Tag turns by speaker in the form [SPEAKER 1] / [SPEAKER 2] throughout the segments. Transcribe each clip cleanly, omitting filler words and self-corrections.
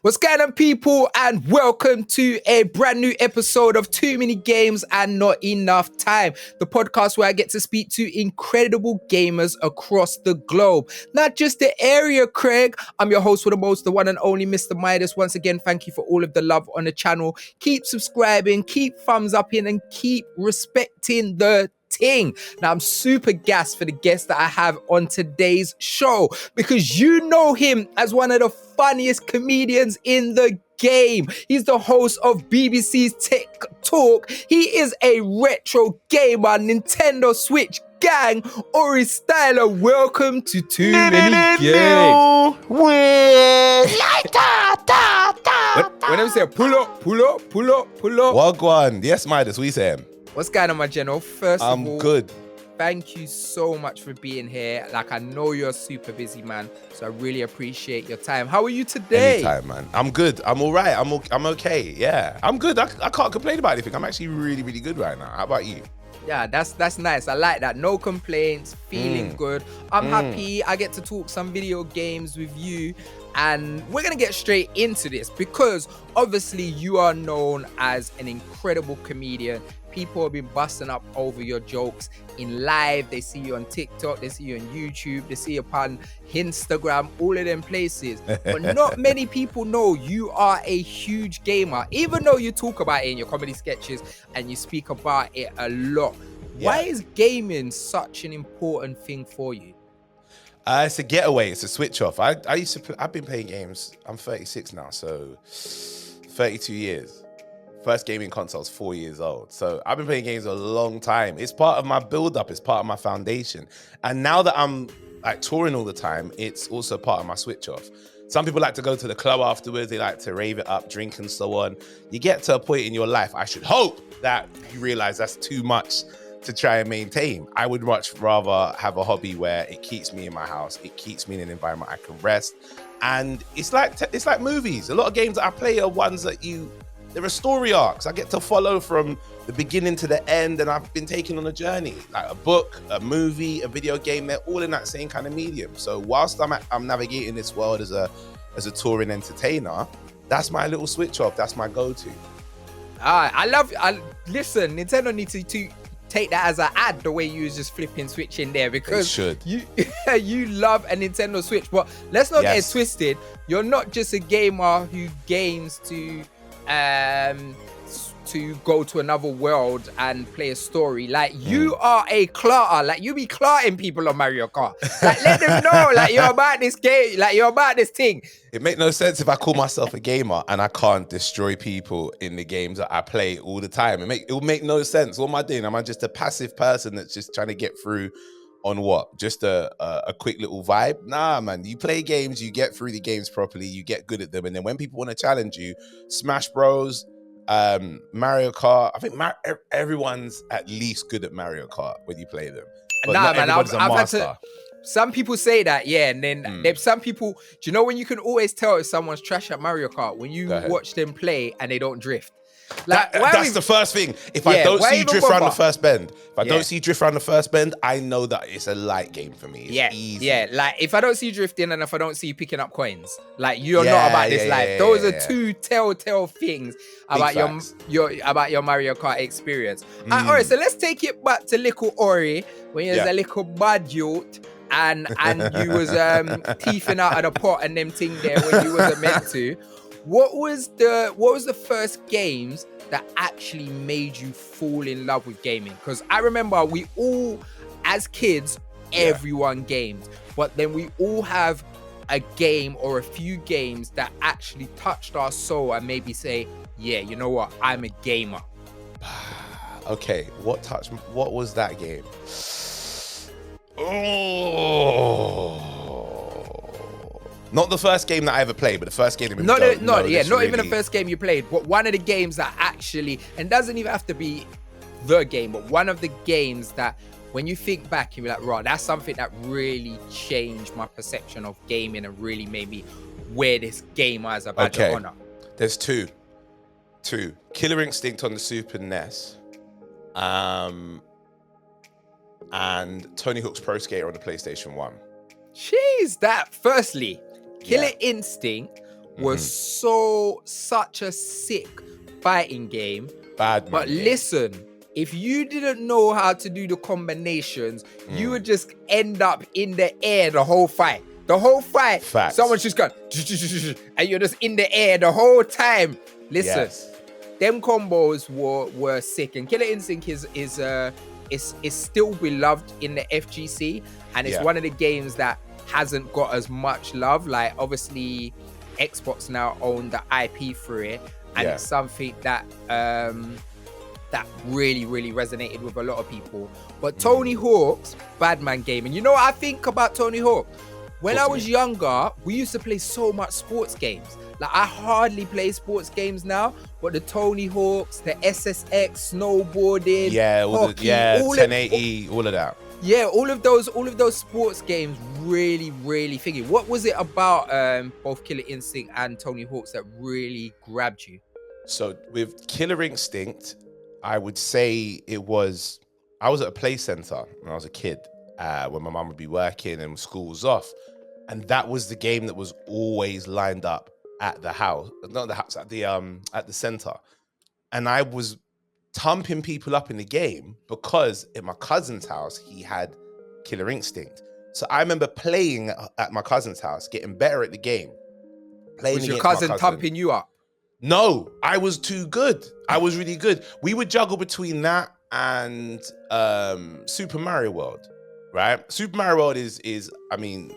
[SPEAKER 1] What's going on, people, and welcome to a brand new episode of Too Many Games and Not Enough Time, the podcast where I get to speak to incredible gamers across the globe, not just the area, Craig. I'm your host for the most, the one and only Mr. Midas. Once again, thank you for all of the love on the channel. Keep subscribing, keep thumbs up in, and keep respecting the ting. Now, I'm super gassed for the guest that I have on today's show because you know him as one of the funniest comedians in the game. He's the host of BBC's Tech Talk. He is a retro gamer, Nintendo Switch gang, Aurie Styla. Welcome to Too Many Games. When I say pull up.
[SPEAKER 2] Wagwan. Yes, Midas, we say him.
[SPEAKER 1] What's going on, my general? First of all,
[SPEAKER 2] good.
[SPEAKER 1] Thank you so much for being here. Like, I know you're a super busy man, so I really appreciate your time. How are you today?
[SPEAKER 2] Anytime, man. I'm good. I'm all right. I'm okay. Yeah, I'm good. I can't complain about anything. I'm actually really, really good right now. How about you?
[SPEAKER 1] Yeah, that's nice. I like that. No complaints, feeling good. I'm happy I get to talk some video games with you, and we're gonna get straight into this because obviously you are known as an incredible comedian. People have been busting up over your jokes in live. They see you on TikTok, they see you on YouTube, they see you upon Instagram, all of them places. But not many people know you are a huge gamer, even though you talk about it in your comedy sketches and you speak about it a lot. Yeah. Why is gaming such an important thing for you?
[SPEAKER 2] It's a getaway. It's a switch off. I've been playing games. I'm 36 now, so 32 years. First gaming console's 4 years old. So I've been playing games a long time. It's part of my build-up. It's part of my foundation. And now that I'm like touring all the time, it's also part of my switch off. Some people like to go to the club afterwards. They like to rave it up, drink and so on. You get to a point in your life, I should hope that you realize that's too much to try and maintain. I would much rather have a hobby where it keeps me in my house. It keeps me in an environment I can rest. And it's like movies. A lot of games that I play are ones that there are story arcs. I get to follow from the beginning to the end, and I've been taken on a journey. Like a book, a movie, a video game, they're all in that same kind of medium. So whilst I'm navigating this world as a touring entertainer, that's my little switch off. That's my go-to.
[SPEAKER 1] Listen, Nintendo needs to take that as an ad, the way you was just flipping Switch in there, because you love a Nintendo Switch. But let's not get it twisted. You're not just a gamer who games to go to another world and play a story. Like, you are a clarter. Like, you be clarting people on Mario Kart. Like, let them know, like, you're about this game, like, you're about this thing.
[SPEAKER 2] It makes no sense if I call myself a gamer and I can't destroy people in the games that I play all the time. It will make no sense. What am I doing? Am I just a passive person that's just trying to get through on what? Just a quick little vibe? Nah, man. You play games, you get through the games properly, you get good at them, and then when people want to challenge you, Smash Bros, Mario Kart. I think everyone's at least good at Mario Kart when you play them. But
[SPEAKER 1] nah, man,
[SPEAKER 2] I've had to.
[SPEAKER 1] Some people say that, yeah, and then there's some people. Do you know when you can always tell if someone's trash at Mario Kart? When you watch them play and they don't drift. Like,
[SPEAKER 2] that's the first thing. If I don't see you drift around the first bend, I know that it's a light game for me. It's easy.
[SPEAKER 1] Yeah, like if I don't see you drifting and if I don't see you picking up coins, like you're not about this life. Those are two telltale things about your Mario Kart experience. Alright, so let's take it back to little Aurie when you was a little bad youth and you was teething out of the pot and them thing there when you wasn't meant to. What was the first games that actually made you fall in love with gaming? Because I remember we all, as kids, everyone gamed, but then we all have a game or a few games that actually touched our soul and maybe say, yeah, you know what, I'm a gamer.
[SPEAKER 2] Okay, what was that game? Oh. Not the first game that I ever played, but the first game that
[SPEAKER 1] not even the first game you played, but one of the games that actually, and doesn't even have to be the game, but one of the games that when you think back, you're like, right, that's something that really changed my perception of gaming and really made me wear this game as a badge of honor.
[SPEAKER 2] There's two. Killer Instinct on the Super NES, and Tony Hawk's Pro Skater on the PlayStation 1.
[SPEAKER 1] Jeez, that firstly, Killer Instinct was such a sick fighting game.
[SPEAKER 2] Bad man
[SPEAKER 1] But
[SPEAKER 2] game.
[SPEAKER 1] listen, if you didn't know how to do the combinations, you would just end up in the air the whole fight.
[SPEAKER 2] Facts.
[SPEAKER 1] Someone's just going, and you're just in the air the whole time. Listen, them combos were sick, and Killer Instinct is still beloved in the FGC, and it's one of the games that hasn't got as much love. Like, obviously, Xbox now own the IP for it, and it's something that that really, really resonated with a lot of people. But Tony Hawk's bad man game, and you know what I think about Tony Hawk? When I was younger, we used to play so much sports games. Like, I hardly play sports games now, but the Tony Hawks, the SSX, snowboarding, hockey,
[SPEAKER 2] 1080, all of that.
[SPEAKER 1] Yeah, all of those sports games really, really thingy. What was it about both Killer Instinct and Tony Hawk's that really grabbed you?
[SPEAKER 2] So with Killer Instinct, I would say I was at a play center when I was a kid, when my mum would be working and school was off. And that was the game that was always lined up at the house, not the house, at the center. And I was thumping people up in the game because in my cousin's house, he had Killer Instinct. So I remember playing at my cousin's house, getting better at the game.
[SPEAKER 1] Was your cousin thumping you up?
[SPEAKER 2] No, I was too good. I was really good. We would juggle between that and Super Mario World, right? Super Mario World is I mean,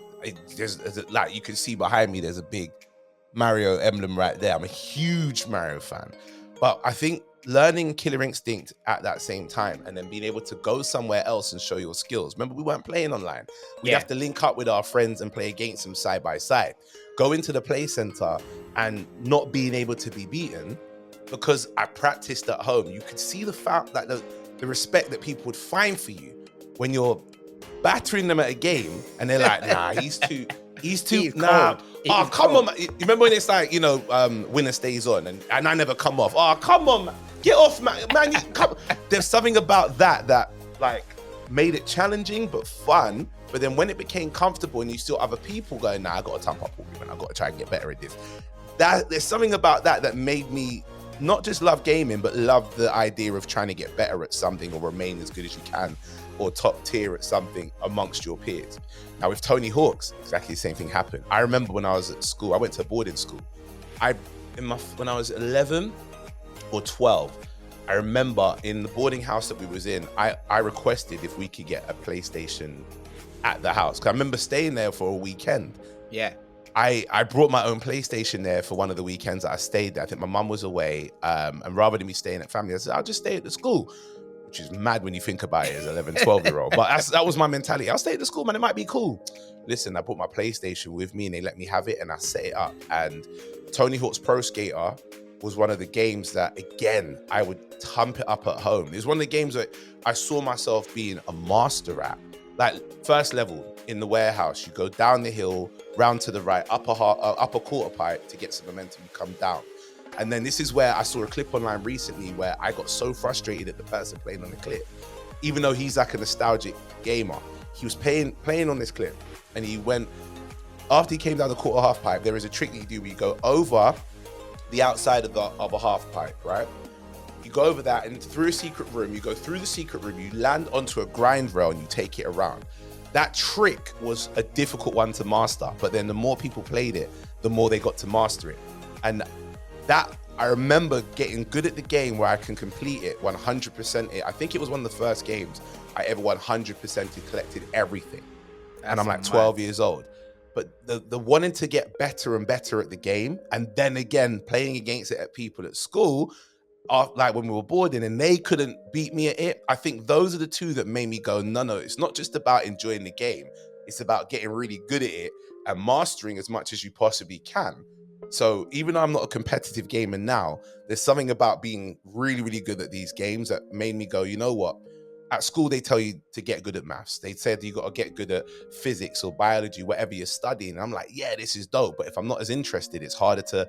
[SPEAKER 2] like you can see behind me, there's a big Mario emblem right there. I'm a huge Mario fan. But I think learning Killer Instinct at that same time and then being able to go somewhere else and show your skills. Remember, we weren't playing online. We'd have to link up with our friends and play against them side by side. Go into the play center and not being able to be beaten because I practiced at home. You could see the fact that the respect that people would find for you when you're battering them at a game and they're like, nah, he's too nah. Oh, come on, man. You remember when it's like, winner stays on and I never come off. Oh, come on, man. Get off, man. You come. There's something about that like made it challenging but fun. But then when it became comfortable and you saw other people going, nah, I got to thump up all you, man. I got to try and get better at this. There's something about that made me not just love gaming, but love the idea of trying to get better at something or remain as good as you can or top tier at something amongst your peers. Now with Tony Hawk's, exactly the same thing happened. I remember when I was at school, I went to boarding school. When I was 11 or 12, I remember in the boarding house that we was in, I requested if we could get a PlayStation at the house. Cause I remember staying there for a weekend.
[SPEAKER 1] Yeah.
[SPEAKER 2] I brought my own PlayStation there for one of the weekends that I stayed there. I think my mum was away, and rather than me staying at family, I said, I'll just stay at the school, which is mad when you think about it as 11, 12-year-old. But that was my mentality. I'll stay at the school, man. It might be cool. Listen, I brought my PlayStation with me and they let me have it and I set it up. And Tony Hawk's Pro Skater was one of the games that, again, I would thump it up at home. It was one of the games that I saw myself being a master at. Like, first level, in the warehouse, you go down the hill, round to the right, upper quarter pipe to get some momentum, you come down. And then this is where I saw a clip online recently where I got so frustrated at the person playing on the clip. Even though he's like a nostalgic gamer, he was playing on this clip and he went, after he came down the quarter half pipe, there is a trick that you do where you go over the outside of a half pipe, right? You go over that and through a secret room, you go through the secret room, you land onto a grind rail and you take it around. That trick was a difficult one to master, but then the more people played it, the more they got to master it. And that, I remember getting good at the game where I can complete it, 100% it. I think it was one of the first games I ever 100% and collected everything. And I'm like 12 years old. But the wanting to get better and better at the game, and then again, playing against it at people at school, like when we were boarding and they couldn't beat me at it, I think those are the two that made me go, no, it's not just about enjoying the game. It's about getting really good at it and mastering as much as you possibly can. So even though I'm not a competitive gamer now, there's something about being really, really good at these games that made me go, you know what? At school, they tell you to get good at maths. They said you got to get good at physics or biology, whatever you're studying. And I'm like, yeah, this is dope. But if I'm not as interested, it's harder to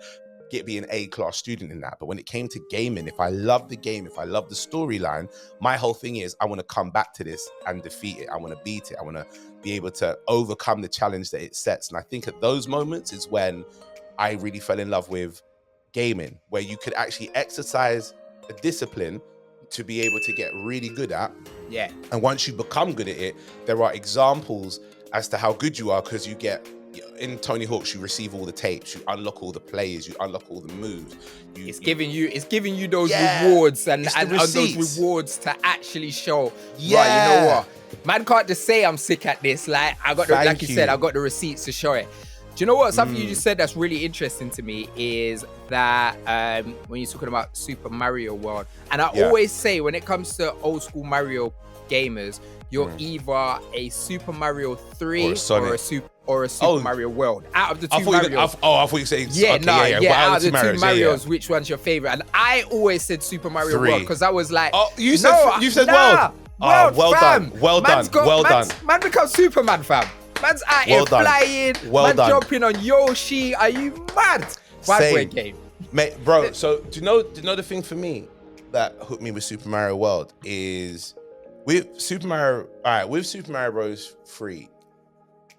[SPEAKER 2] be an A-class student in that. But when it came to gaming, if I love the game, if I love the storyline, my whole thing is I want to come back to this and defeat it. I want to beat it. I want to be able to overcome the challenge that it sets. And I think at those moments is when I really fell in love with gaming, where you could actually exercise a discipline to be able to get really good at.
[SPEAKER 1] Yeah.
[SPEAKER 2] And once you become good at it, there are examples as to how good you are, because you get, in Tony Hawk's, you receive all the tapes, you unlock all the players, you unlock all the moves.
[SPEAKER 1] It's giving you those rewards and those rewards to actually show.
[SPEAKER 2] Yeah.
[SPEAKER 1] Right, you know what? Man can't just say I'm sick at this. Like I got, like you said, I got the receipts to show it. Do you know what? Something you just said that's really interesting to me is that when you're talking about Super Mario World, and I always say when it comes to old school Mario gamers, you're either a Super Mario 3 or a Super Mario World. Out of the two Marios.
[SPEAKER 2] I thought you were saying
[SPEAKER 1] out of the two Marios, which one's your favorite? And I always said Super Mario World because I was like,
[SPEAKER 2] you said World. Well done.
[SPEAKER 1] Man becomes Superman, fam. Man's out here flying. Man jumping on Yoshi. Are you mad? Bad boy game.
[SPEAKER 2] Mate, bro, so do you know the thing for me that hooked me with Super Mario World is with Super Mario Bros. 3,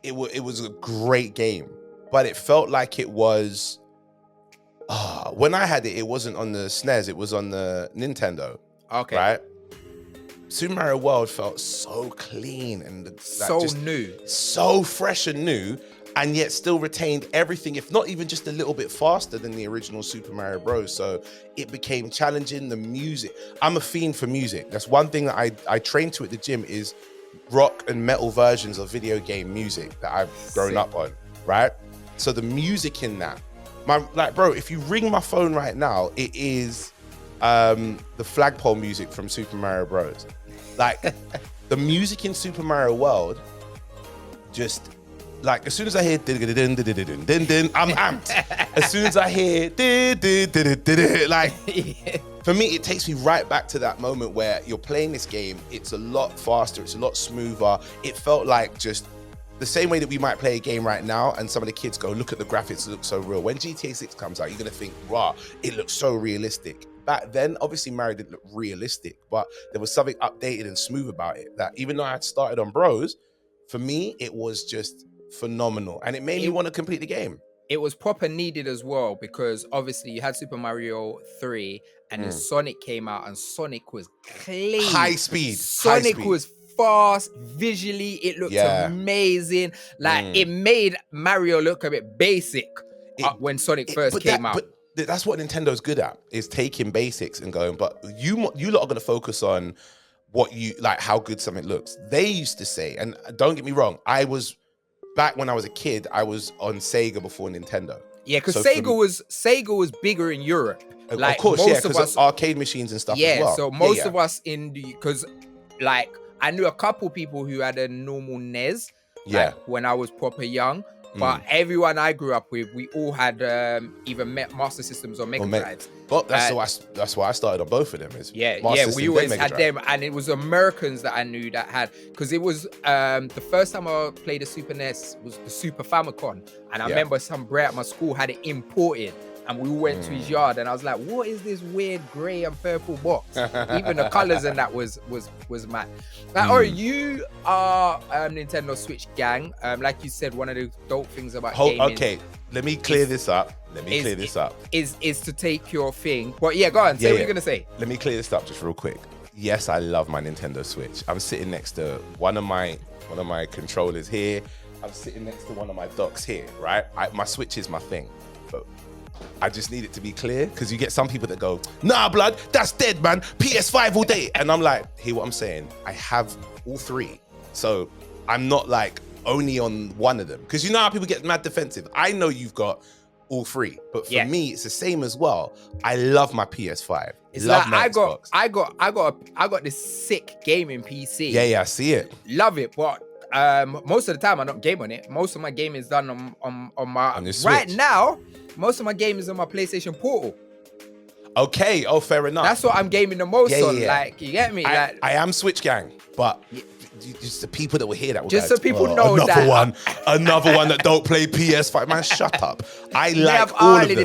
[SPEAKER 2] it was a great game, but it felt like it was when I had it, it wasn't on the SNES, it was on the Nintendo.
[SPEAKER 1] Okay.
[SPEAKER 2] Right? Super Mario World felt so clean and so fresh and new, and yet still retained everything, if not even just a little bit faster than the original Super Mario Bros. So it became challenging. The music, I'm a fiend for music. That's one thing that I train to at the gym is rock and metal versions of video game music that I've grown up on, right? So the music in that, bro, if you ring my phone right now, it is the flagpole music from Super Mario Bros. Like the music in Super Mario World, just like as soon as I hear I'm amped. As soon as I hear like for me, it takes me right back to that moment where you're playing this game. It's a lot faster, it's a lot smoother. It felt like just the same way that we might play a game right now and some of the kids go, look at the graphics, it looks so real. When GTA 6 comes out, you're gonna think, wow, it looks so realistic. Back then, obviously Mario didn't look realistic, but there was something updated and smooth about it that even though I had started on Bros, for me, it was just phenomenal. And it made me want to complete the game.
[SPEAKER 1] It was proper needed as well, because obviously you had Super Mario 3 and then Sonic came out, and Sonic was clean.
[SPEAKER 2] High speed.
[SPEAKER 1] Sonic was fast. Visually, it looked amazing. Like it made Mario look a bit basic when Sonic first came out.
[SPEAKER 2] But that's what Nintendo's good at, is taking basics and going, but you lot are going to focus on what you like, how good something looks. They used to say, and don't get me wrong, back when I was a kid, I was on Sega before Nintendo.
[SPEAKER 1] Yeah, because Sega was bigger in Europe. Like,
[SPEAKER 2] of course, because arcade machines and stuff as well.
[SPEAKER 1] So most of us because like I knew a couple people who had a normal NES when I was proper young. But everyone I grew up with, we all had either Master Systems or Mega Drives.
[SPEAKER 2] But that's why I started on both of them.
[SPEAKER 1] We always had them, and it was Americans that I knew that had, because it was the first time I played the Super NES was the Super Famicom, and I remember some brat at my school had it imported. And we all went to his yard, and I was like, "What is this weird grey and purple box?" Even the colors and that was mad. Like, Aurie, you are Nintendo Switch gang. Like you said, one of the dope things about gaming.
[SPEAKER 2] Okay, let me clear this up. Is to take your thing. But yeah, go on. Say what you're gonna say. Let me clear this up just real quick. Yes, I love my Nintendo Switch. I'm sitting next to one of my controllers here. I'm sitting next to one of my docks here. Right, my Switch is my thing. But I just need it to be clear, because you get some people that go, nah, blood, that's dead, man. PS5 all day. And I'm like, hear what I'm saying? I have all three. So I'm not like only on one of them. Because you know how people get mad defensive. I know you've got all three, but for me, it's the same as well. I love my PS5.
[SPEAKER 1] It's love like I got this sick gaming PC.
[SPEAKER 2] Yeah, I see it.
[SPEAKER 1] Love it, but most of the time I don't game on it. Most of my game is done on my right now. Most of my game is on my PlayStation Portal.
[SPEAKER 2] Okay, fair enough.
[SPEAKER 1] That's what I'm gaming the most on. Yeah. Like, you get me?
[SPEAKER 2] I am Switch gang, but just the people that will hear that.
[SPEAKER 1] Just so people know that.
[SPEAKER 2] Another one that don't play PS5. Man, shut up. I like
[SPEAKER 1] have
[SPEAKER 2] all of them.
[SPEAKER 1] The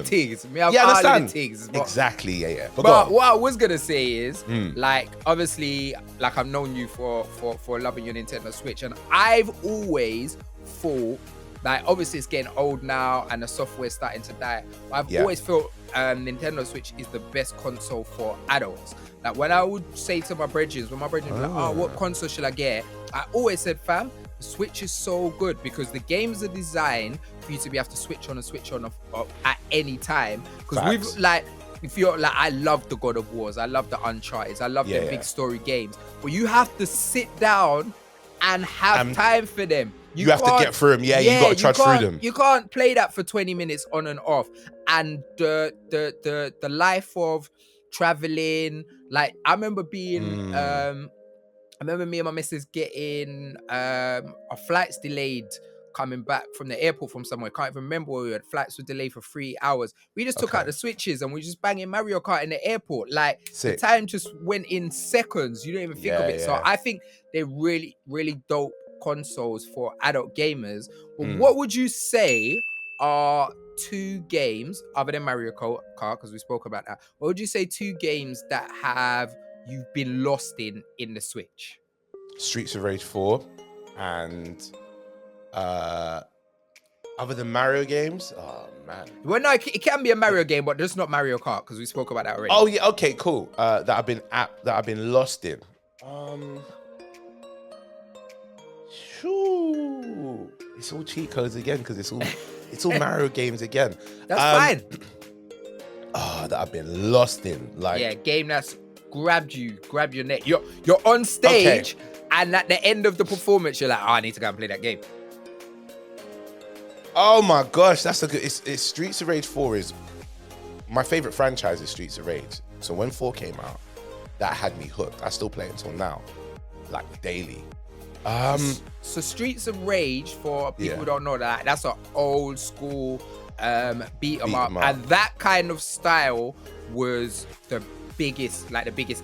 [SPEAKER 1] things.
[SPEAKER 2] Exactly, yeah.
[SPEAKER 1] But what I was gonna say is, like, obviously, like I've known you for loving your Nintendo Switch, and I've always thought Like, obviously it's getting old now and the software's starting to die. But I've
[SPEAKER 2] Yeah.
[SPEAKER 1] always felt Nintendo Switch is the best console for adults. Like, when I would say to my brethren, when my brethren were like, oh, what console should I get? I always said, fam, the Switch is so good because the games are designed for you to be able to switch on and switch on at any time. Because we've like, if you're like, I love the God of Wars, I love the Uncharted, I love the big story games, but you have to sit down and have time for them.
[SPEAKER 2] You have to get through them. Yeah, you got to trudge through them.
[SPEAKER 1] You can't play that for 20 minutes on and off. And the life of traveling, like I remember being I remember me and my missus getting our flights delayed coming back from the airport from somewhere. Can't even remember where we had. Flights were delayed for 3 hours. We just took out the switches and we just banging Mario Kart in the airport. Like, the time just went in seconds. You don't even think of it. So I think they're really, really dope consoles for adult gamers. But what would you say are 2 games other than Mario Kart, because we spoke about that? What would you say 2 games that have you've been lost in the Switch?
[SPEAKER 2] Streets of Rage 4 and other than Mario games, oh man.
[SPEAKER 1] Well, no, it can be a Mario game, but just not Mario Kart because we spoke about that already.
[SPEAKER 2] Oh yeah, okay, cool. That I've been lost in. Shoo. It's all cheat codes again because it's all Mario games again.
[SPEAKER 1] That's fine.
[SPEAKER 2] That I've been lost in. Like,
[SPEAKER 1] yeah, game that's grabbed your neck. You're on stage, and at the end of the performance, you're like, oh, I need to go and play that game.
[SPEAKER 2] Oh my gosh, that's a good. It's Streets of Rage 4 is my favorite franchise. Is Streets of Rage. So when 4 came out, that had me hooked. I still play it until now, like daily.
[SPEAKER 1] So Streets of Rage, for people who don't know that's an old school beat 'em up, and that kind of style was the biggest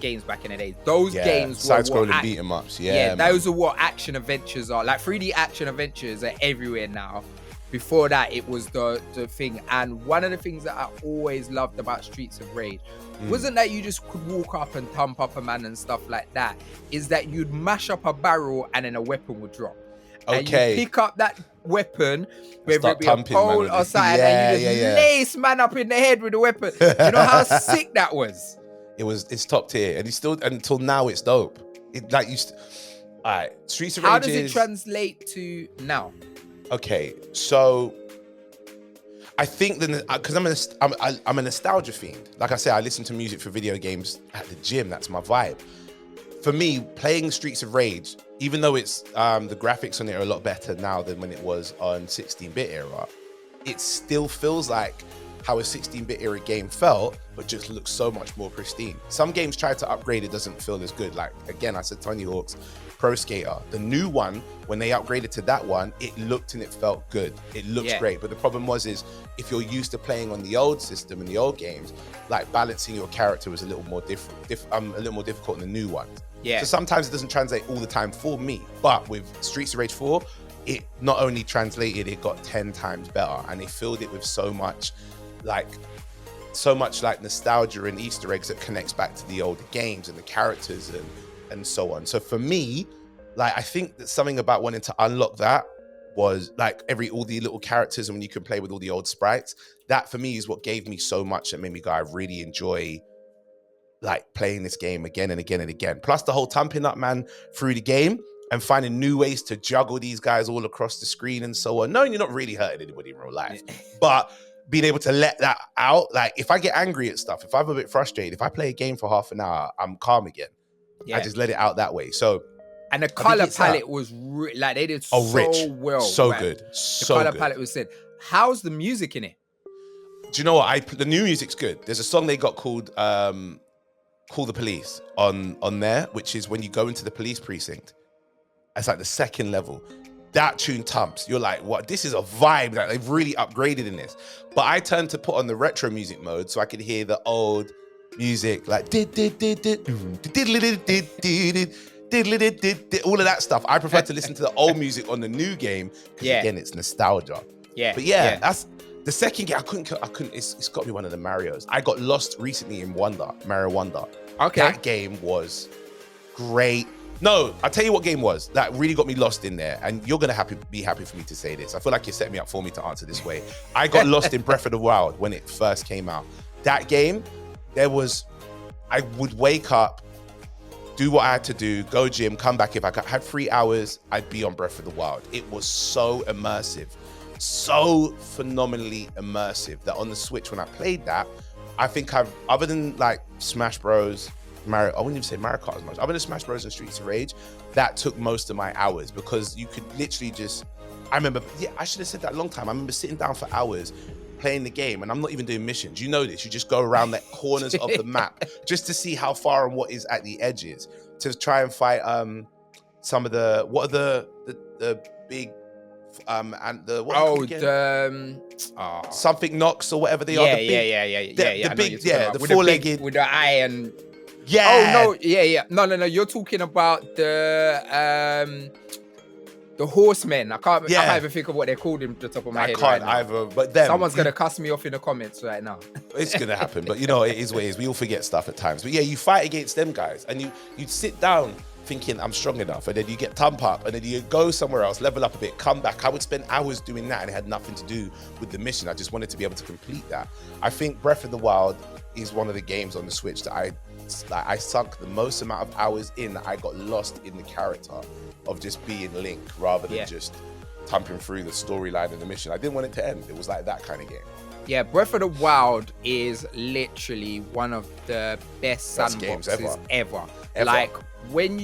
[SPEAKER 1] games back in the day. Those games were
[SPEAKER 2] side-scrolling beat 'em ups.
[SPEAKER 1] Those are what action adventures are. Like 3D action adventures are everywhere now. Before that, it was the thing. And one of the things that I always loved about Streets of Rage wasn't that you just could walk up and thump up a man and stuff like that. Is that you'd mash up a barrel and then a weapon would drop. And you pick up that weapon, whether it be a pole or something, and you just lace man up in the head with the weapon. You know how sick that was?
[SPEAKER 2] It's top tier, and it's still, until now, it's dope. All right, Streets of Rage.
[SPEAKER 1] How does it translate to now?
[SPEAKER 2] Okay, so I think because I'm a nostalgia fiend. Like I say, I listen to music for video games at the gym. That's my vibe. For me, playing Streets of Rage, even though it's the graphics on it are a lot better now than when it was on 16-bit era, it still feels like how a 16-bit era game felt, but just looks so much more pristine. Some games try to upgrade, it doesn't feel as good. Like, again, I said Tony Hawk's Pro Skater. The new one, when they upgraded to that one, it looked and it felt good. It looks great. But the problem is if you're used to playing on the old system and the old games, like balancing your character was a little more difficult in the new ones. Yeah. So sometimes it doesn't translate all the time for me. But with Streets of Rage 4, it not only translated, it got 10 times better, and they filled it with so much like nostalgia and Easter eggs that connects back to the older games and the characters and so on. So for me, like, I think that something about wanting to unlock that was like all the little characters, and when you can play with all the old sprites, that for me is what gave me so much that made me go, I really enjoy like playing this game again and again and again. Plus the whole thumping up man through the game and finding new ways to juggle these guys all across the screen and so on. No, you're not really hurting anybody in real life, but being able to let that out. Like, if I get angry at stuff, if I'm a bit frustrated, if I play a game for half an hour, I'm calm again. I just let it out that way. So,
[SPEAKER 1] and the color palette was like, they did so well.
[SPEAKER 2] So good.
[SPEAKER 1] The color palette was said. How's the music in it?
[SPEAKER 2] Do you know what? The new music's good. There's a song they got called Call the Police on there, which is when you go into the police precinct. It's like the second level. That tune thumps. You're like, what? This is a vibe that they've really upgraded in this. But I turned to put on the retro music mode so I could hear the old music, like all of that stuff. I prefer to listen to the old music on the new game because again, it's nostalgia. But that's the second game. I couldn't. It's got to be one of the Marios. I got lost recently in Mario Wonder. Okay, that game was great. No, I'll tell you what game was that really got me lost in there, and you're gonna be happy for me to say this. I feel like you set me up for me to answer this way. I got lost in Breath of the Wild when it first came out. That game, I would wake up, do what I had to do, go gym, come back. If I had 3 hours, I'd be on Breath of the Wild. It was so immersive, so phenomenally immersive that on the Switch, when I played that, I think other than like Smash Bros, Mario, I wouldn't even say Mario Kart as much. Other than Smash Bros and Streets of Rage, that took most of my hours because you could literally I remember, I should have said that a long time. I remember sitting down for hours playing the game, and I'm not even doing missions. You know this. You just go around the corners of the map just to see how far and what is at the edges to try and fight some of what are the big and the something knocks or whatever they are. The four-legged
[SPEAKER 1] with the eye and
[SPEAKER 2] yeah.
[SPEAKER 1] Oh no, no. You're talking about the horsemen. I can't even think of what they're called in the top of my head.
[SPEAKER 2] I can't either. But then
[SPEAKER 1] someone's gonna cuss me off in the comments right now.
[SPEAKER 2] It's gonna happen. But you know, it is what it is. We all forget stuff at times. But yeah, you fight against them guys, and you sit down thinking I'm strong enough, and then you get thump up, and then you go somewhere else, level up a bit, come back. I would spend hours doing that, and it had nothing to do with the mission. I just wanted to be able to complete that. I think Breath of the Wild is one of the games on the Switch that I sunk the most amount of hours in. I got lost in the character of just being Link rather than just thumping through the storyline and the mission. I didn't want it to end. It was like that kind of game.
[SPEAKER 1] Yeah, Breath of the Wild is literally one of the best sandboxes ever. Like when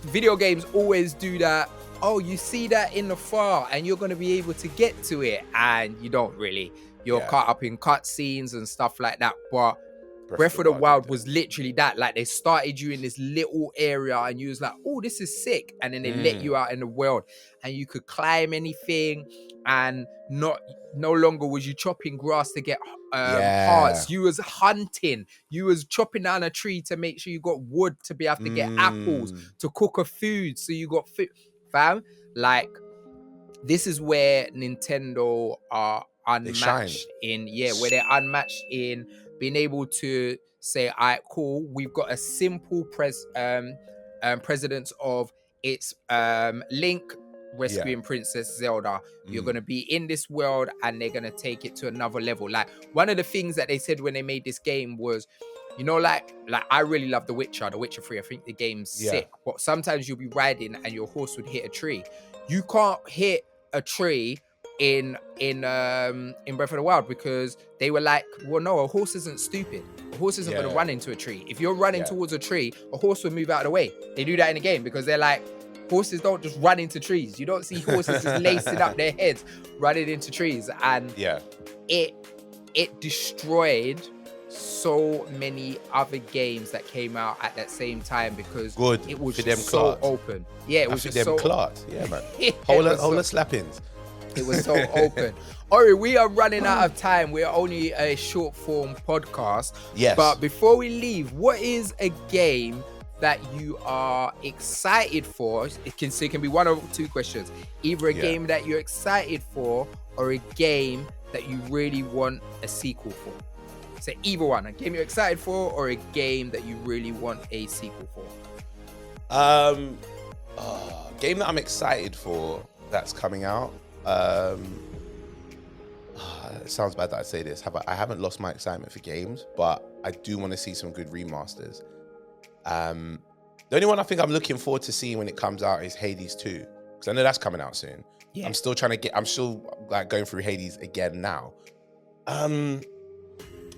[SPEAKER 1] video games always do that. Oh, you see that in the far and you're going to be able to get to it, and you don't really. You're caught up in cutscenes and stuff like that. But Breath of the Wild was literally that. Like they started you in this little area and you was like, oh, this is sick. And then they let you out in the world and you could climb anything, and no longer was you chopping grass to get hearts. You was hunting. You was chopping down a tree to make sure you got wood to be able to get apples to cook a food. So you got food. Fam, like this is where Nintendo are unmatched where they're unmatched in being able to say, all right, cool, we've got a simple precedence of it's Link rescuing Princess Zelda. You're going to be in this world and they're going to take it to another level. Like one of the things that they said when they made this game was, you know, like I really love The Witcher 3. I think the game's sick, but sometimes you'll be riding and your horse would hit a tree. You can't hit a tree in Breath of the Wild because they were like, well, no, a horse isn't stupid. A horse isn't going to run into a tree. If you're running towards a tree, a horse will move out of the way. They do that in the game because they're like, horses don't just run into trees. You don't see horses just lacing up their heads, running into trees. And it destroyed so many other games that came out at that same time because it was just so open. Yeah, it was just so
[SPEAKER 2] yeah, man. Whole of slappings.
[SPEAKER 1] It was so open. Aurie, we are running out of time. We're only a short form podcast.
[SPEAKER 2] Yes.
[SPEAKER 1] But before we leave, what is a game that you are excited for? It can be one of two questions. Either a game that you're excited for or a game that you really want a sequel for. So either one, a game you're excited for or a game that you really want a sequel for.
[SPEAKER 2] Game that I'm excited for that's coming out. It sounds bad that I say this. I haven't lost my excitement for games, but I do want to see some good remasters. The only one I think I'm looking forward to seeing when it comes out is Hades 2, because I know that's coming out soon. Yeah. I'm still like going through Hades again now. I'm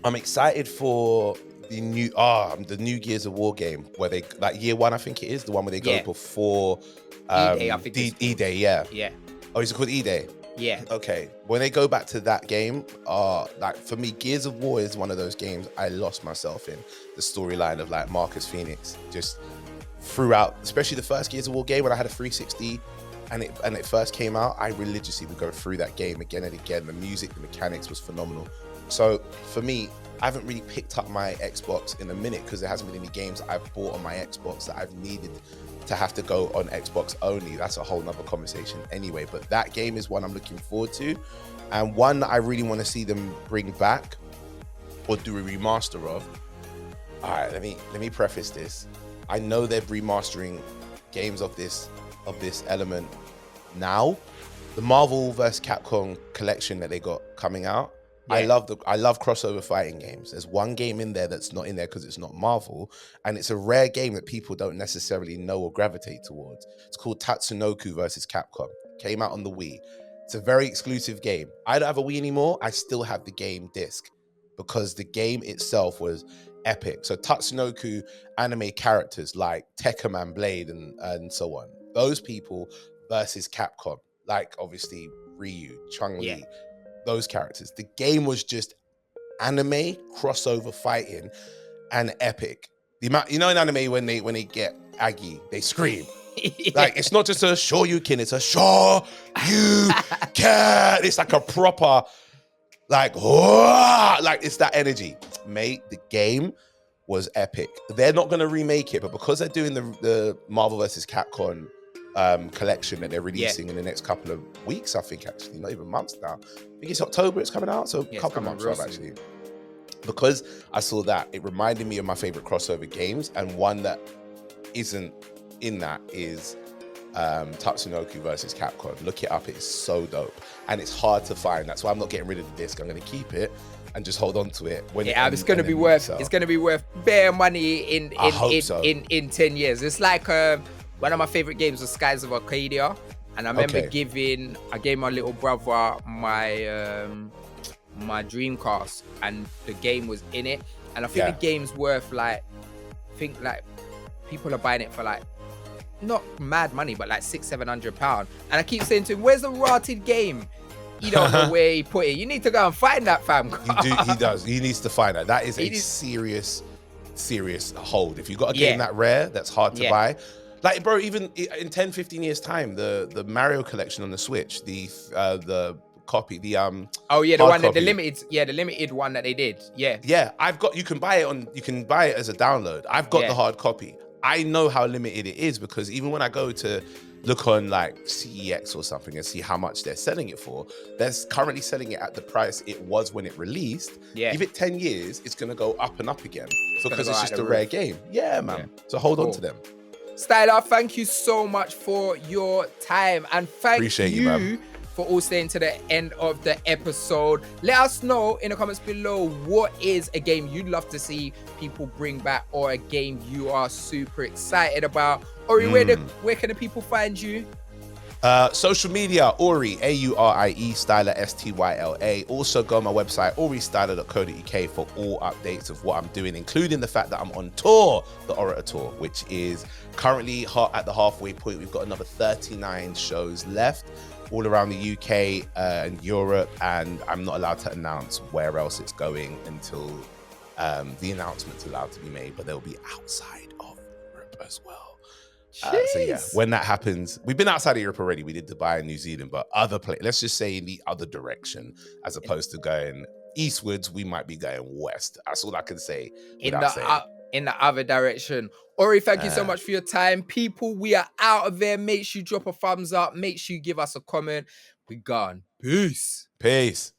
[SPEAKER 2] excited for the new Gears of War game where they like year one, I think it is the one where they go before
[SPEAKER 1] E-Day, I think
[SPEAKER 2] E-Day, yeah. Oh, is it called E-Day?
[SPEAKER 1] Yeah.
[SPEAKER 2] Okay. When they go back to that game, like for me, Gears of War is one of those games I lost myself in. The storyline of like Marcus Phoenix just throughout, especially the first Gears of War game when I had a 360 and it first came out, I religiously would go through that game again and again. The music, the mechanics was phenomenal. So for me, I haven't really picked up my Xbox in a minute because there hasn't been any games that I've bought on my Xbox that I've needed to have to go on Xbox only. That's a whole nother conversation anyway, but that game is one I'm looking forward to, and one that I really want to see them bring back or do a remaster of. All right, let me preface this. I know they're remastering games of this element now. The Marvel vs. Capcom collection that they got coming out, yeah. I love crossover fighting games. There's one game in there that's not in there because it's not Marvel, and it's a rare game that people don't necessarily know or gravitate towards. It's called Tatsunoko vs. Capcom. Came out on the Wii. It's a very exclusive game. I don't have a Wii anymore. I still have the game disc because the game itself was epic. So Tatsunoko anime characters like Tekkaman, Blade, and so on. Those people versus Capcom, like obviously Ryu, Chun-Li, those characters. The game was just anime crossover fighting and epic. The amount, in anime when they get aggy, they scream. Like it's not just a Shoryuken, it's a Shoryuken. It's like a proper, like it's that energy. Mate, the game was epic. They're not gonna remake it, but because they're doing the Marvel vs. Capcom collection that they're releasing in the next couple of weeks, I think, actually, not even months now. I think it's October it's coming out, so a couple of months actually. Because I saw that, it reminded me of my favorite crossover games, and one that isn't in that is Tatsunoko versus Capcom. Look it up, it's so dope. And it's hard to find. That's why I'm not getting rid of the disc. I'm gonna keep it and just hold on to it.
[SPEAKER 1] It's gonna be worth bare money in 10 years. It's like one of my favorite games was Skies of Arcadia. And I remember I gave my little brother my my Dreamcast, and the game was in it. And I think the game's worth people are buying it for not mad money, but £600-700. And I keep saying to him, where's the rotted game? He don't know where he put it. You need to go and find that, fam.
[SPEAKER 2] He does. He needs to find that. That is serious hold. If you've got a game that rare, that's hard to buy. Like, bro, even in 10-15 years time, the Mario collection on the Switch, the copy, the one that the limited one that they did. You can buy it as a download. I've got the hard copy. I know how limited it is because even when I go to look on like CEX or something and see how much they're selling it for, they're currently selling it at the price it was when it released. Give it 10 years, it's gonna go up and up again because it's just a rare game. So hold on to them.
[SPEAKER 1] Styla, thank you so much for your time, and
[SPEAKER 2] Appreciate you, man,
[SPEAKER 1] for all staying to the end of the episode. Let us know in the comments below what is a game you'd love to see people bring back, or a game you are super excited about. Aurie, where can the people find you?
[SPEAKER 2] Social media, Aurie, AURIE, Styla, STYLA. Also go on my website, auriestyla.co.uk, for all updates of what I'm doing, including the fact that I'm on tour, the Orator Tour, which is currently at the halfway point. We've got another 39 shows left all around the UK and Europe, and I'm not allowed to announce where else it's going until the announcement's allowed to be made, but they'll be outside of Europe as well. When that happens, we've been outside of Europe already. We did Dubai and New Zealand, but let's just say in the other direction, as opposed to going eastwards, we might be going west. That's all I can say.
[SPEAKER 1] In the other direction. Aurie, thank you so much for your time. People, we are out of there. Make sure you drop a thumbs up. Make sure you give us a comment. We gone. Peace.
[SPEAKER 2] Peace.